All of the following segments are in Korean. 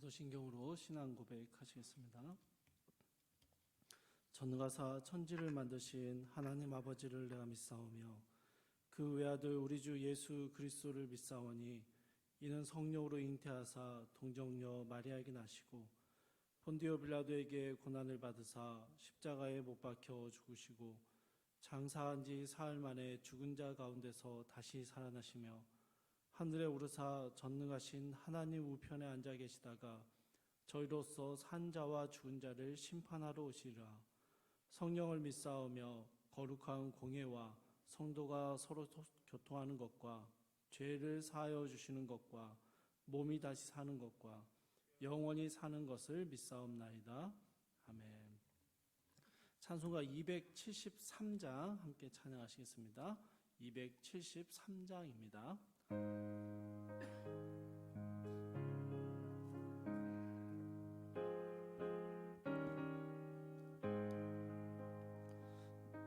사도신경으로 신앙 고백하시겠습니다. 전능하사 천지를 만드신 하나님 아버지를 내가 믿사오며 그 외아들 우리 주 예수 그리스도를 믿사오니 이는 성령으로 잉태하사 동정녀 마리아에게 나시고 본디오 빌라도에게 고난을 받으사 십자가에 못 박혀 죽으시고 장사한 지 사흘 만에 죽은 자 가운데서 다시 살아나시며 하늘에 오르사 전능하신 하나님 우편에 앉아 계시다가 저희로서 산 자와 죽은 자를 심판하러 오시리라. 성령을 믿사오며 거룩한 공예와 성도가 서로 교통하는 것과 죄를 사하여 주시는 것과 몸이 다시 사는 것과 영원히 사는 것을 믿사옵나이다. 아멘. 찬송가 273장 함께 찬양하시겠습니다. 273장입니다.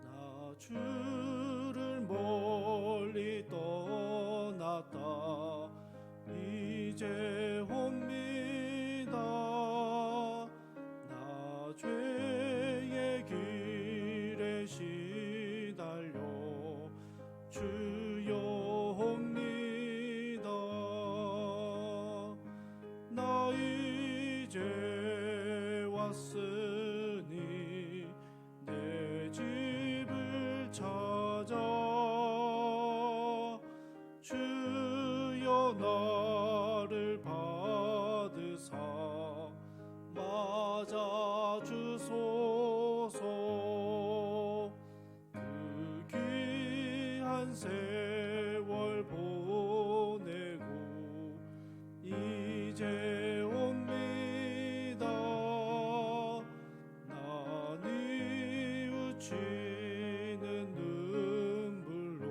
나 주를 멀리 떠났다 이제 옵니다. 나 죄의 길에 시달려 주여 옵니다. 나 이제 왔으니 내 집을 찾아 주여 나를 받으사 맞아 주소서. 그 귀한 세월 보내고 이제 옵니다. 나 뉘우치는 눈물로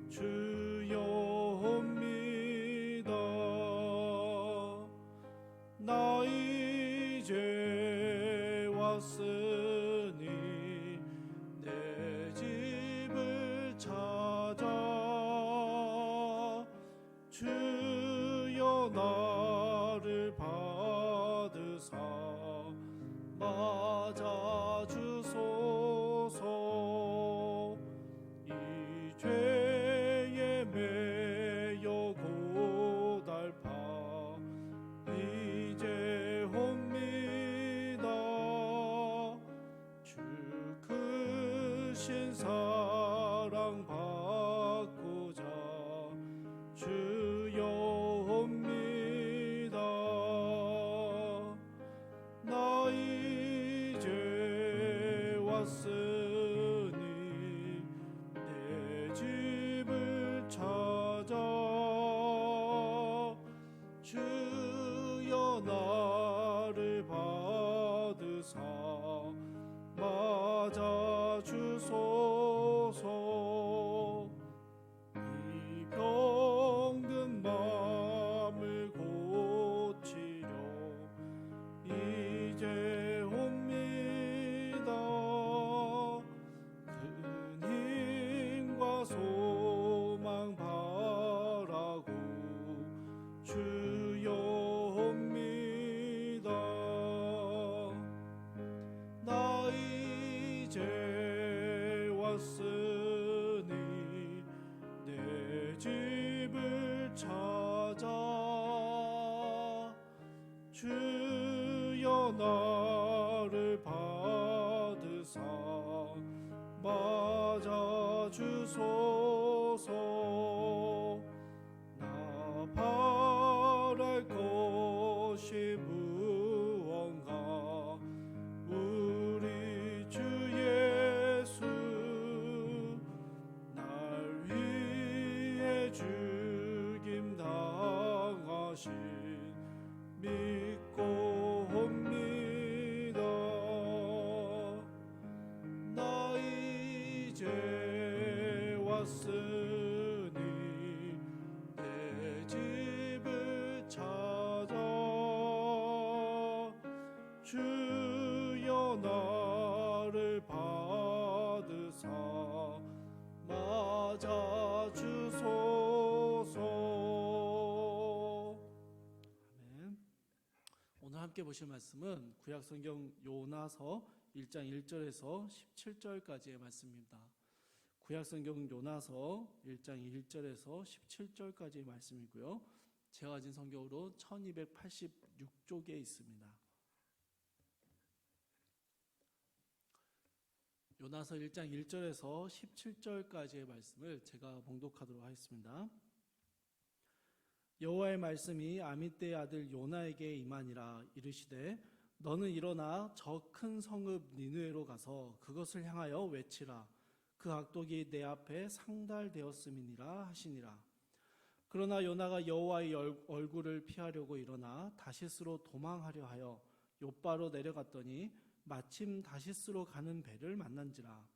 주여 옵니다. 나 이제 왔으니 내 집을 찾아 주여 나를 받으사 맞아 주소서. 이 죄에 매여 고달파 이제 옵니다. 주 크신 사랑 받고자 주여 옵니다. 나 이제 왔으니 내 집을 찾아 주여 나를 받으사 맞아 주소서. 이 병든 마음을 고치려 이제 옵니다. 큰 힘과 소망 바라고 주여 옵니다. 나 이제 왔으니 내 집을 찾아 주여 나를 받으사 맞아 주소서. 나 바랄 것이 무언가 우리 주 예수 날 위해 죽임 당하신 믿고 옵니다. 나 이제 왔으니 내 집을 찾아 주여 나를 받으사 맞아 주소서. 아멘. 함께 보실 말씀은 구약성경 요나서 1장 1절에서 17절까지의 말씀입니다. 구약성경 요나서 1장 1절에서 17절까지의 말씀이고요. 제가 가진 성경으로 1286쪽에 있습니다. 요나서 1장 1절에서 17절까지의 말씀을 제가 봉독하도록 하겠습니다. 여호와의 말씀이 아미떼의 아들 요나에게 임하니라. 이르시되 너는 일어나 저 큰 성읍 니느웨로 가서 그것을 향하여 외치라. 그 악독이 내 앞에 상달되었음이니라 하시니라. 그러나 요나가 여호와의 얼굴을 피하려고 일어나 다시스로 도망하려 하여 욥바로 내려갔더니 마침 다시스로 가는 배를 만난지라.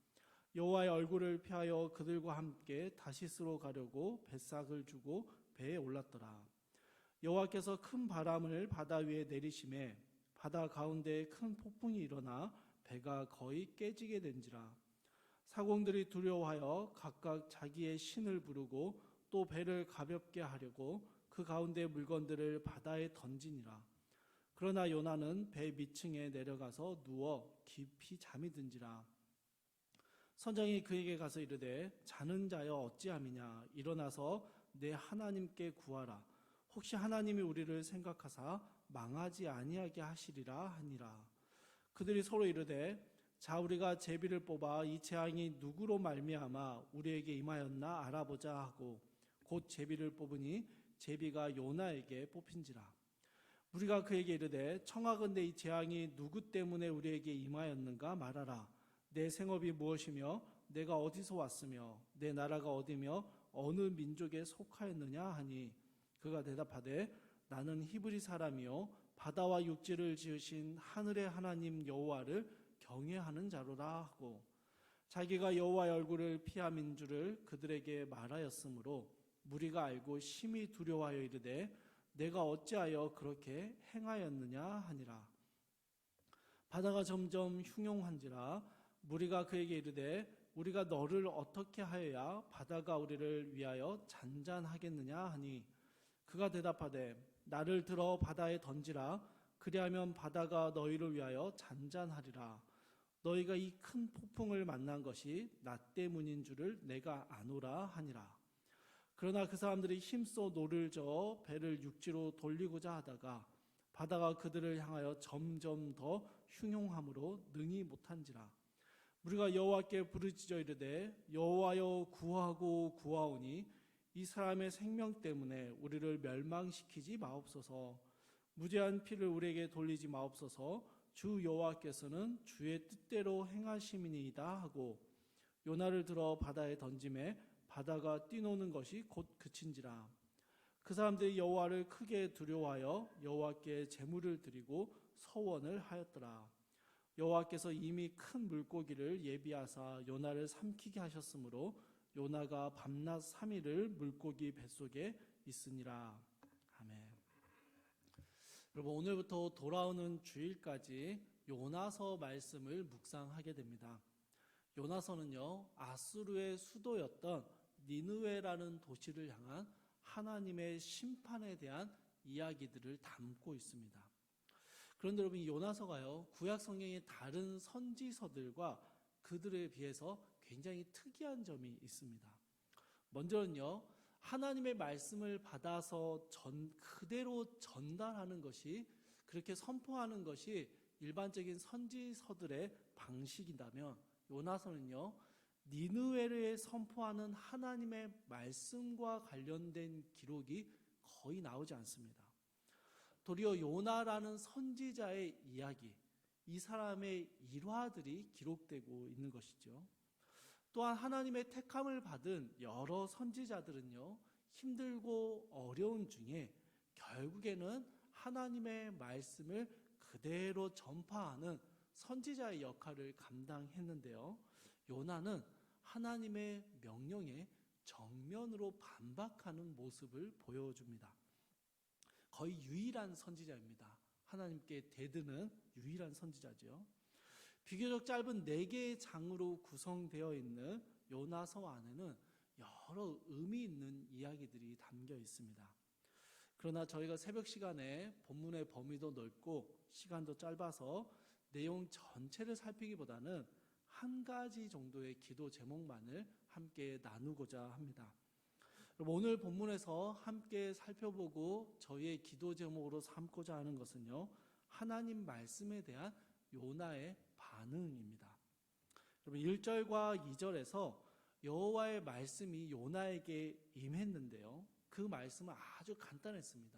여호와의 얼굴을 피하여 그들과 함께 다시스로 가려고 뱃삭을 주고 배에 올랐더라. 여호와께서 큰 바람을 바다 위에 내리심에 바다 가운데에 큰 폭풍이 일어나 배가 거의 깨지게 된지라. 사공들이 두려워하여 각각 자기의 신을 부르고 또 배를 가볍게 하려고 그 가운데 물건들을 바다에 던지니라. 그러나 요나는 배 밑층에 내려가서 누워 깊이 잠이 든지라. 선장이 그에게 가서 이르되 자는 자여 어찌함이냐. 일어나서 내 하나님께 구하라. 혹시 하나님이 우리를 생각하사 망하지 아니하게 하시리라 하니라. 그들이 서로 이르되 자 우리가 제비를 뽑아 이 재앙이 누구로 말미암아 우리에게 임하였나 알아보자 하고 곧 제비를 뽑으니 제비가 요나에게 뽑힌지라. 우리가 그에게 이르되 청하건대 이 재앙이 누구 때문에 우리에게 임하였는가 말하라. 내 생업이 무엇이며 내가 어디서 왔으며 내 나라가 어디며 어느 민족에 속하였느냐 하니 그가 대답하되 나는 히브리 사람이요 바다와 육지를 지으신 하늘의 하나님 여호와를 경외하는 자로라 하고 자기가 여호와의 얼굴을 피함인 줄을 그들에게 말하였으므로 무리가 알고 심히 두려워하여 이르되 내가 어찌하여 그렇게 행하였느냐 하니라. 바다가 점점 흉용한지라. 무리가 그에게 이르되 우리가 너를 어떻게 하여야 바다가 우리를 위하여 잔잔하겠느냐 하니 그가 대답하되 나를 들어 바다에 던지라. 그리하면 바다가 너희를 위하여 잔잔하리라. 너희가 이 큰 폭풍을 만난 것이 나 때문인 줄을 내가 아노라 하니라. 그러나 그 사람들이 힘써 노를 저어 배를 육지로 돌리고자 하다가 바다가 그들을 향하여 점점 더 흉용함으로 능히 못한지라. 우리가 여호와께 부르짖어 이르되 여호와여 구하고 구하오니 이 사람의 생명 때문에 우리를 멸망시키지 마옵소서. 무죄한 피를 우리에게 돌리지 마옵소서. 주 여호와께서는 주의 뜻대로 행하심이니이다 하고 요나를 들어 바다에 던짐에 바다가 뛰노는 것이 곧 그친지라. 그 사람들이 여호와를 크게 두려워하여 여호와께 제물을 드리고 서원을 하였더라. 여호와께서 이미 큰 물고기를 예비하사 요나를 삼키게 하셨으므로 요나가 밤낮 3일을 물고기 뱃속에 있으니라. 아멘. 여러분 오늘부터 돌아오는 주일까지 요나서 말씀을 묵상하게 됩니다. 요나서는요 아수르의 수도였던 니느웨라는 도시를 향한 하나님의 심판에 대한 이야기들을 담고 있습니다. 그런데 여러분 이 요나서가요 구약 성경의 다른 선지서들과 그들에 비해서 굉장히 특이한 점이 있습니다. 먼저는요 하나님의 말씀을 받아서 그대로 전달하는 것이 그렇게 선포하는 것이 일반적인 선지서들의 방식이라면 요나서는요 니느웨에 선포하는 하나님의 말씀과 관련된 기록이 거의 나오지 않습니다. 도리어 요나라는 선지자의 이야기, 이 사람의 일화들이 기록되고 있는 것이죠. 또한 하나님의 택함을 받은 여러 선지자들은요 힘들고 어려운 중에 결국에는 하나님의 말씀을 그대로 전파하는 선지자의 역할을 감당했는데요. 요나는 하나님의 명령에 정면으로 반박하는 모습을 보여줍니다. 거의 유일한 선지자입니다. 하나님께 대드는 유일한 선지자죠. 비교적 짧은 4개의 장으로 구성되어 있는 요나서 안에는 여러 의미 있는 이야기들이 담겨 있습니다. 그러나 저희가 새벽 시간에 본문의 범위도 넓고 시간도 짧아서 내용 전체를 살피기보다는 한 가지 정도의 기도 제목만을 함께 나누고자 합니다. 오늘 본문에서 함께 살펴보고 저희의 기도 제목으로 삼고자 하는 것은요, 하나님 말씀에 대한 요나의 반응입니다. 여러분 1절과 2절에서 여호와의 말씀이 요나에게 임했는데요, 그 말씀은 아주 간단했습니다.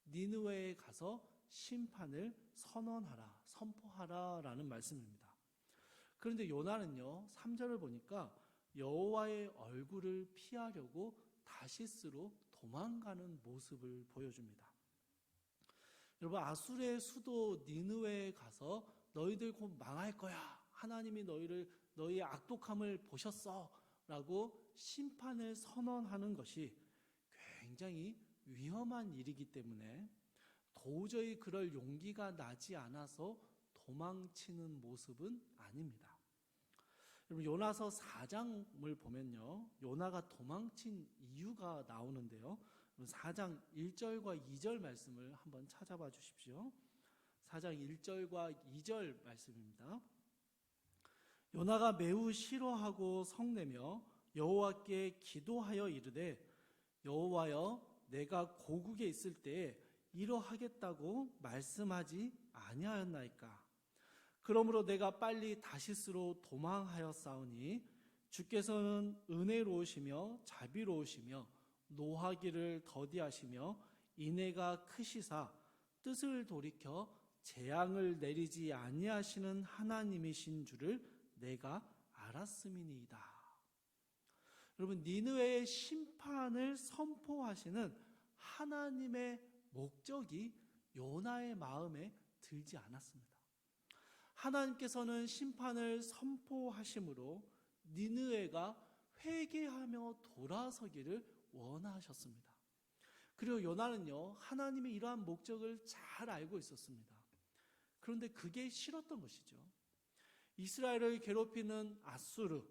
니느웨에 가서 심판을 선언하라, 선포하라 라는 말씀입니다. 그런데 요나는요, 3절을 보니까 여호와의 얼굴을 피하려고 다시스로 도망가는 모습을 보여줍니다. 여러분 아수르의 수도 니느웨에 가서 너희들 곧 망할 거야, 하나님이 너희의 악독함을 보셨어 라고 심판을 선언하는 것이 굉장히 위험한 일이기 때문에 도저히 그럴 용기가 나지 않아서 도망치는 모습은 아닙니다. 여러분 요나서 4장을 보면요, 요나가 도망친 이유가 나오는데요, 4장 1절과 2절 말씀을 한번 찾아봐 주십시오. 4장 1절과 2절 말씀입니다. 요나가 매우 싫어하고 성내며 여호와께 기도하여 이르되 여호와여, 내가 고국에 있을 때에 이러하겠다고 말씀하지 아니하였나이까. 그러므로 내가 빨리 다시스로 도망하였사오니 주께서는 은혜로우시며 자비로우시며 노하기를 더디하시며 인애가 크시사 뜻을 돌이켜 재앙을 내리지 아니하시는 하나님이신 줄을 내가 알았음이니이다. 여러분 니느웨의 심판을 선포하시는 하나님의 목적이 요나의 마음에 들지 않았습니다. 하나님께서는 심판을 선포하심으로 니느웨가 회개하며 돌아서기를 원하셨습니다. 그리고 요나는요, 하나님의 이러한 목적을 잘 알고 있었습니다. 그런데 그게 싫었던 것이죠. 이스라엘을 괴롭히는 아수르,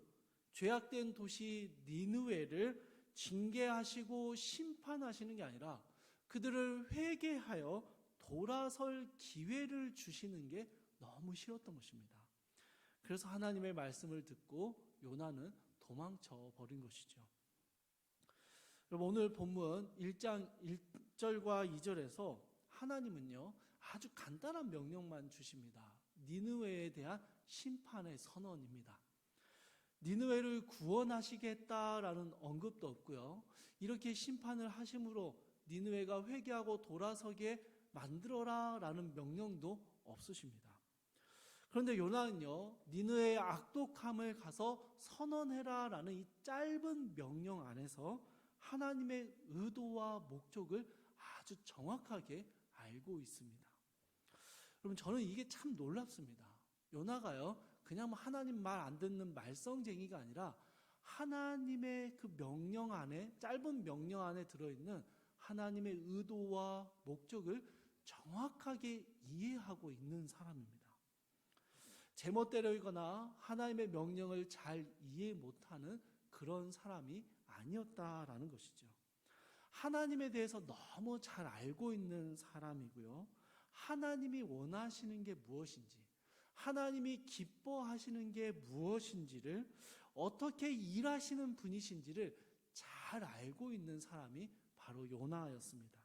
죄악된 도시 니느웨를 징계하시고 심판하시는 게 아니라 그들을 회개하여 돌아설 기회를 주시는 게 너무 싫었던 것입니다. 그래서 하나님의 말씀을 듣고 요나는 도망쳐 버린 것이죠. 여러분 오늘 본문 1장 1절과 2절에서 하나님은요, 아주 간단한 명령만 주십니다. 니느웨에 대한 심판의 선언입니다. 니느웨를 구원하시겠다라는 언급도 없고요, 이렇게 심판을 하심으로 니느웨가 회개하고 돌아서게 만들어라 라는 명령도 없으십니다. 그런데 요나는요, 니느웨의 악독함을 가서 선언해라 라는 이 짧은 명령 안에서 하나님의 의도와 목적을 아주 정확하게 알고 있습니다. 여러분 저는 이게 참 놀랍습니다. 요나가요, 그냥 하나님 말 안 듣는 말썽쟁이가 아니라 하나님의 그 명령 안에, 짧은 명령 안에 들어있는 하나님의 의도와 목적을 정확하게 이해하고 있는 사람입니다. 제멋대로이거나 하나님의 명령을 잘 이해 못하는 그런 사람이 아니었다라는 것이죠. 하나님에 대해서 너무 잘 알고 있는 사람이고요, 하나님이 원하시는 게 무엇인지, 하나님이 기뻐하시는 게 무엇인지를, 어떻게 일하시는 분이신지를 잘 알고 있는 사람이 바로 요나였습니다.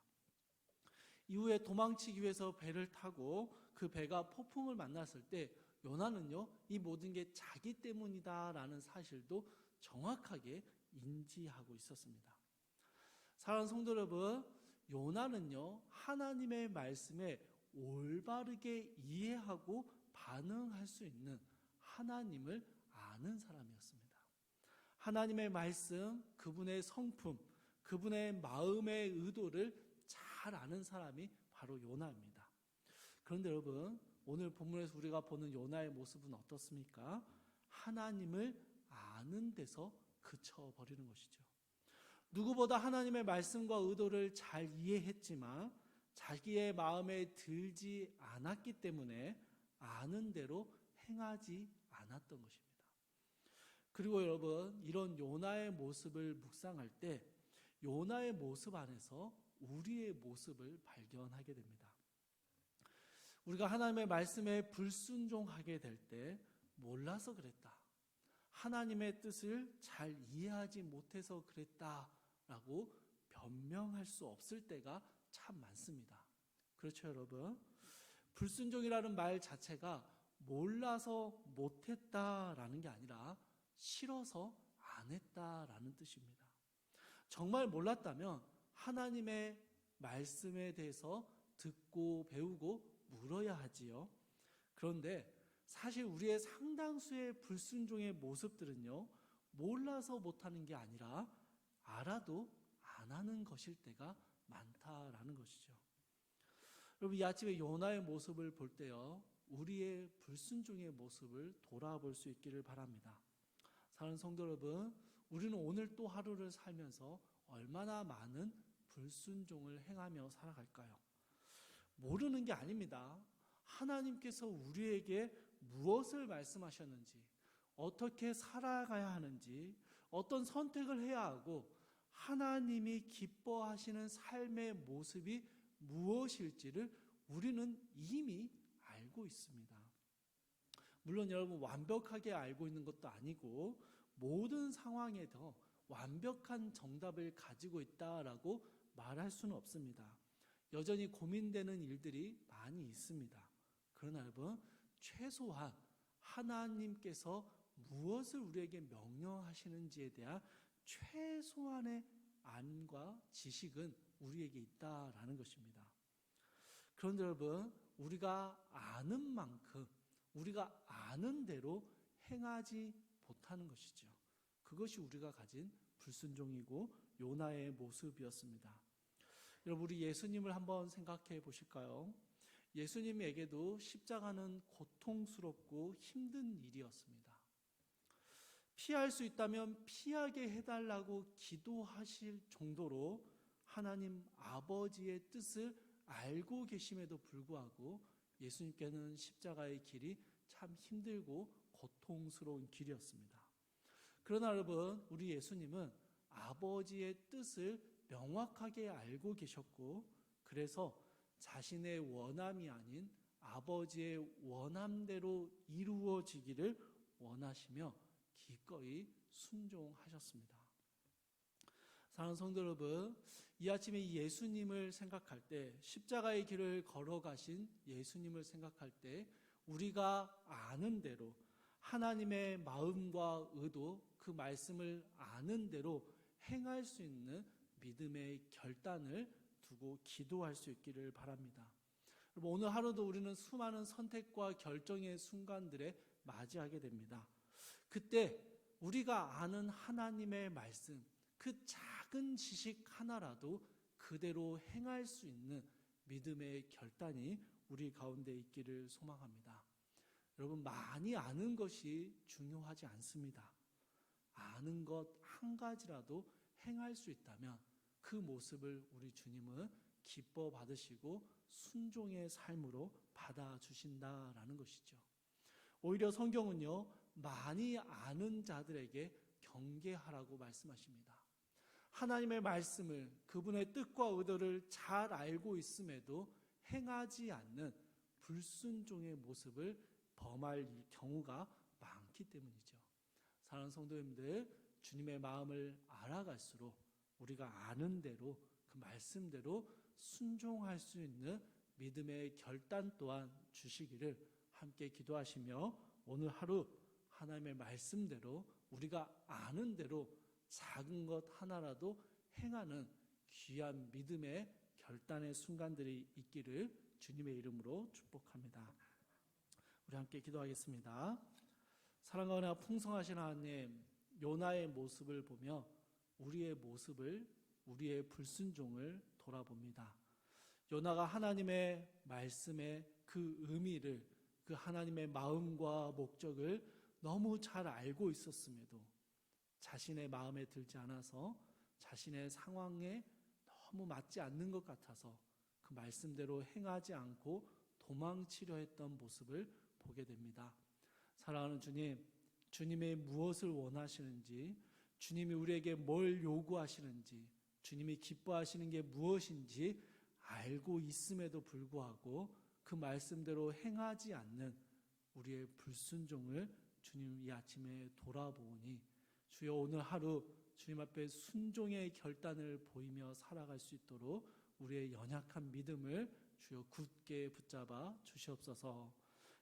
이후에 도망치기 위해서 배를 타고 그 배가 폭풍을 만났을 때 요나는요, 이 모든 게 자기 때문이다라는 사실도 정확하게 인지하고 있었습니다. 사랑하는 성도 여러분, 요나는요, 하나님의 말씀에 올바르게 이해하고 반응할 수 있는 하나님을 아는 사람이었습니다. 하나님의 말씀, 그분의 성품, 그분의 마음의 의도를 잘 아는 사람이 바로 요나입니다. 그런데 여러분, 오늘 본문에서 우리가 보는 요나의 모습은 어떻습니까? 하나님을 아는 데서 그쳐버리는 것이죠. 누구보다 하나님의 말씀과 의도를 잘 이해했지만 자기의 마음에 들지 않았기 때문에 아는 대로 행하지 않았던 것입니다. 그리고 여러분, 이런 요나의 모습을 묵상할 때 요나의 모습 안에서 우리의 모습을 발견하게 됩니다. 우리가 하나님의 말씀에 불순종하게 될 때 몰라서 그랬다, 하나님의 뜻을 잘 이해하지 못해서 그랬다라고 변명할 수 없을 때가 참 많습니다. 그렇죠, 여러분? 불순종이라는 말 자체가 몰라서 못했다라는 게 아니라 싫어서 안 했다라는 뜻입니다. 정말 몰랐다면 하나님의 말씀에 대해서 듣고 배우고 물어야 하지요. 그런데 사실 우리의 상당수의 불순종의 모습들은요, 몰라서 못하는 게 아니라 알아도 안 하는 것일 때가 많다라는 것이죠. 여러분, 이 아침에 요나의 모습을 볼 때요, 우리의 불순종의 모습을 돌아볼 수 있기를 바랍니다. 사랑하는 성도 여러분, 우리는 오늘 또 하루를 살면서 얼마나 많은 불순종을 행하며 살아갈까요? 모르는 게 아닙니다. 하나님께서 우리에게 무엇을 말씀하셨는지, 어떻게 살아가야 하는지, 어떤 선택을 해야 하고 하나님이 기뻐하시는 삶의 모습이 무엇일지를 우리는 이미 알고 있습니다. 물론 여러분, 완벽하게 알고 있는 것도 아니고 모든 상황에 더 완벽한 정답을 가지고 있다라고 말할 수는 없습니다. 여전히 고민되는 일들이 많이 있습니다. 그러나 여러분, 최소한 하나님께서 무엇을 우리에게 명령하시는지에 대한 최소한의 안과 지식은 우리에게 있다라는 것입니다. 그런데 여러분, 우리가 아는 만큼, 우리가 아는 대로 행하지 못하는 것이죠. 그것이 우리가 가진 불순종이고 요나의 모습이었습니다. 여러분, 우리 예수님을 한번 생각해 보실까요? 예수님에게도 십자가는 고통스럽고 힘든 일이었습니다. 피할 수 있다면 피하게 해달라고 기도하실 정도로 하나님 아버지의 뜻을 알고 계심에도 불구하고 예수님께는 십자가의 길이 참 힘들고 고통스러운 길이었습니다. 그러나 여러분, 우리 예수님은 아버지의 뜻을 명확하게 알고 계셨고, 그래서 자신의 원함이 아닌 아버지의 원함대로 이루어지기를 원하시며 기꺼이 순종하셨습니다. 사랑하는 성도 여러분, 이 아침에 예수님을 생각할 때, 십자가의 길을 걸어가신 예수님을 생각할 때 우리가 아는 대로 하나님의 마음과 의도, 그 말씀을 아는 대로 행할 수 있는 믿음의 결단을 두고 기도할 수 있기를 바랍니다. 여러분, 오늘 하루도 우리는 수많은 선택과 결정의 순간들에 맞이하게 됩니다. 그때 우리가 아는 하나님의 말씀, 그 작은 지식 하나라도 그대로 행할 수 있는 믿음의 결단이 우리 가운데 있기를 소망합니다. 여러분, 많이 아는 것이 중요하지 않습니다. 아는 것 한 가지라도 행할 수 있다면 그 모습을 우리 주님은 기뻐 받으시고 순종의 삶으로 받아주신다라는 것이죠. 오히려 성경은요, 많이 아는 자들에게 경계하라고 말씀하십니다. 하나님의 말씀을, 그분의 뜻과 의도를 잘 알고 있음에도 행하지 않는 불순종의 모습을 범할 경우가 많기 때문이죠. 사랑하는 성도님들, 주님의 마음을 알아갈수록 우리가 아는 대로, 그 말씀대로 순종할 수 있는 믿음의 결단 또한 주시기를 함께 기도하시며, 오늘 하루 하나님의 말씀대로 우리가 아는 대로 작은 것 하나라도 행하는 귀한 믿음의 결단의 순간들이 있기를 주님의 이름으로 축복합니다. 우리 함께 기도하겠습니다. 사랑과 은혜가 풍성하신 하나님, 요나의 모습을 보며 우리의 모습을, 우리의 불순종을 돌아봅니다. 요나가 하나님의 말씀의 그 의미를, 그 하나님의 마음과 목적을 너무 잘 알고 있었음에도 자신의 마음에 들지 않아서, 자신의 상황에 너무 맞지 않는 것 같아서 그 말씀대로 행하지 않고 도망치려 했던 모습을 보게 됩니다. 사랑하는 주님, 주님의 무엇을 원하시는지, 주님이 우리에게 뭘 요구하시는지 주님이 기뻐하시는 게 무엇인지 알고 있음에도 불구하고 그 말씀대로 행하지 않는 우리의 불순종을 주님 이 아침에 돌아보니 주여 오늘 하루 주님 앞에 순종의 결단을 보이며 살아갈 수 있도록 우리의 연약한 믿음을 주여 굳게 붙잡아 주시옵소서.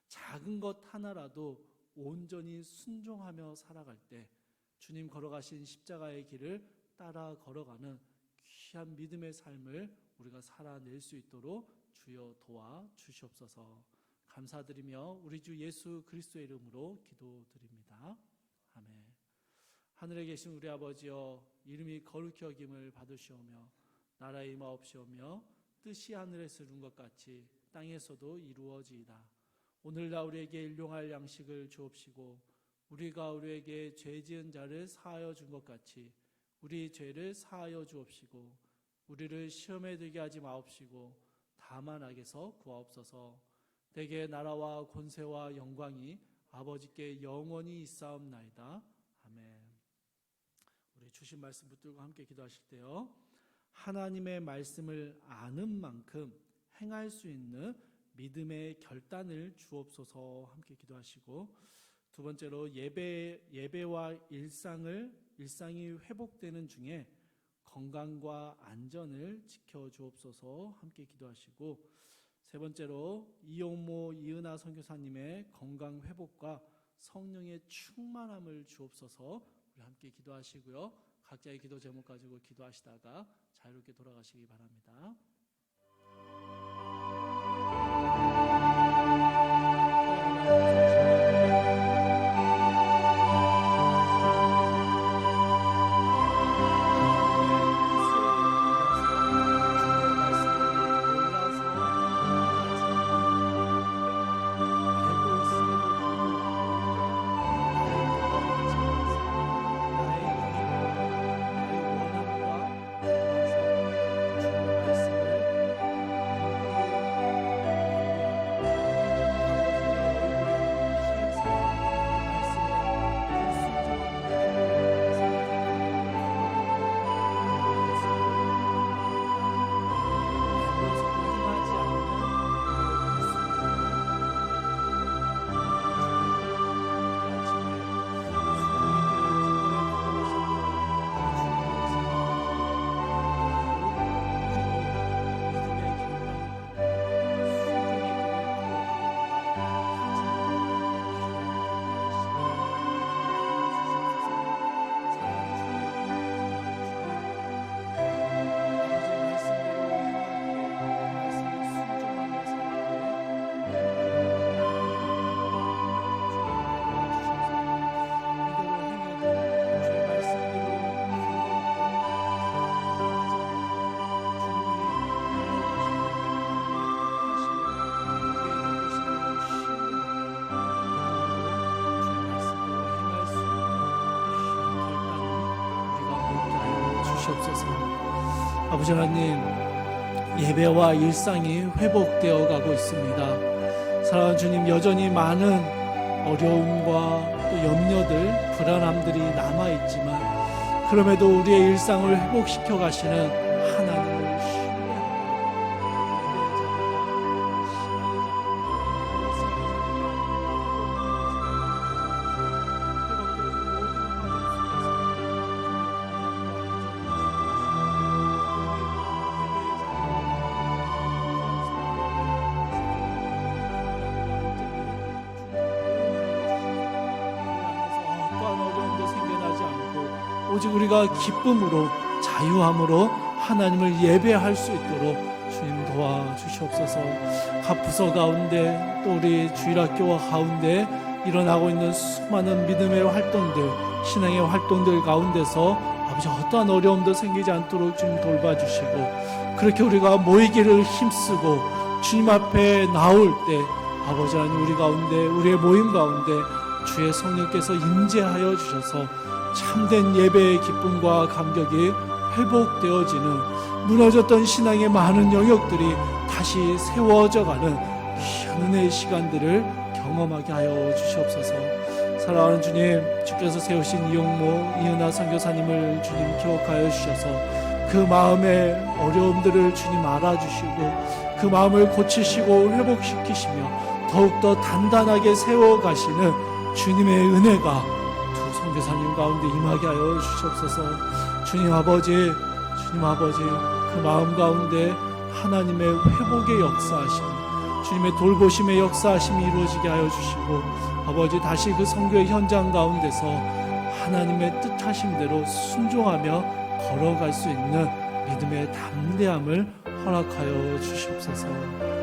작은 것 하나라도 온전히 순종하며 살아갈 때 주님 걸어가신 십자가의 길을 따라 걸어가는 귀한 믿음의 삶을 우리가 살아낼 수 있도록 주여 도와 주시옵소서. 감사드리며 우리 주 예수 그리스도의 이름으로 기도드립니다. 아멘. 하늘에 계신 우리 아버지여, 이름이 거룩히 여김을 받으시오며 나라의 임하옵시오며 뜻이 하늘에서 이룬 것 같이 땅에서도 이루어지이다. 오늘날 우리에게 일용할 양식을 주옵시고 우리가 우리에게 죄 지은 자를 사하여 준 것 같이 우리 죄를 사하여 주옵시고 우리를 시험에 들게 하지 마옵시고 다만 악에서 구하옵소서. 대개 나라와 권세와 영광이 아버지께 영원히 있사옵나이다. 아멘. 우리 주신 말씀 붙들고 함께 기도하실 때요, 하나님의 말씀을 아는 만큼 행할 수 있는 믿음의 결단을 주옵소서. 함께 기도하시고, 두 번째로 예배와 일상이 회복되는 중에 건강과 안전을 지켜주옵소서. 함께 기도하시고, 세 번째로 이용모 이은하 선교사님의 건강 회복과 성령의 충만함을 주옵소서. 우리 함께 기도하시고요, 각자의 기도 제목 가지고 기도하시다가 자유롭게 돌아가시기 바랍니다. 아버지 하나님, 예배와 일상이 회복되어 가고 있습니다. 사랑하는 주님, 여전히 많은 어려움과 또 염려들, 불안함들이 남아있지만 그럼에도 우리의 일상을 회복시켜 가시는 하나님을 신뢰합니다. 오직 우리가 기쁨으로 자유함으로 하나님을 예배할 수 있도록 주님 도와주시옵소서. 각 부서 가운데 또 우리 주일학교와 가운데 일어나고 있는 수많은 믿음의 활동들, 신앙의 활동들 가운데서 아버지 어떠한 어려움도 생기지 않도록 주님 돌봐주시고, 그렇게 우리가 모이기를 힘쓰고 주님 앞에 나올 때 아버지 하나님, 우리 가운데, 우리의 모임 가운데 주의 성령께서 임재하여 주셔서 참된 예배의 기쁨과 감격이 회복되어지는, 무너졌던 신앙의 많은 영역들이 다시 세워져가는 귀한 은혜의 시간들을 경험하게 하여 주시옵소서. 사랑하는 주님, 주께서 세우신 이용모 이은하 선교사님을 주님 기억하여 주셔서 그 마음의 어려움들을 주님 알아주시고 그 마음을 고치시고 회복시키시며 더욱더 단단하게 세워가시는 주님의 은혜가 두 선교사님 가운데 임하게 하여 주시옵소서. 주님 아버지 그 마음 가운데 하나님의 회복의 역사하심, 주님의 돌보심의 역사하심이 이루어지게 하여 주시고 아버지 다시 그 선교의 현장 가운데서 하나님의 뜻하심대로 순종하며 걸어갈 수 있는 믿음의 담대함을 허락하여 주시옵소서.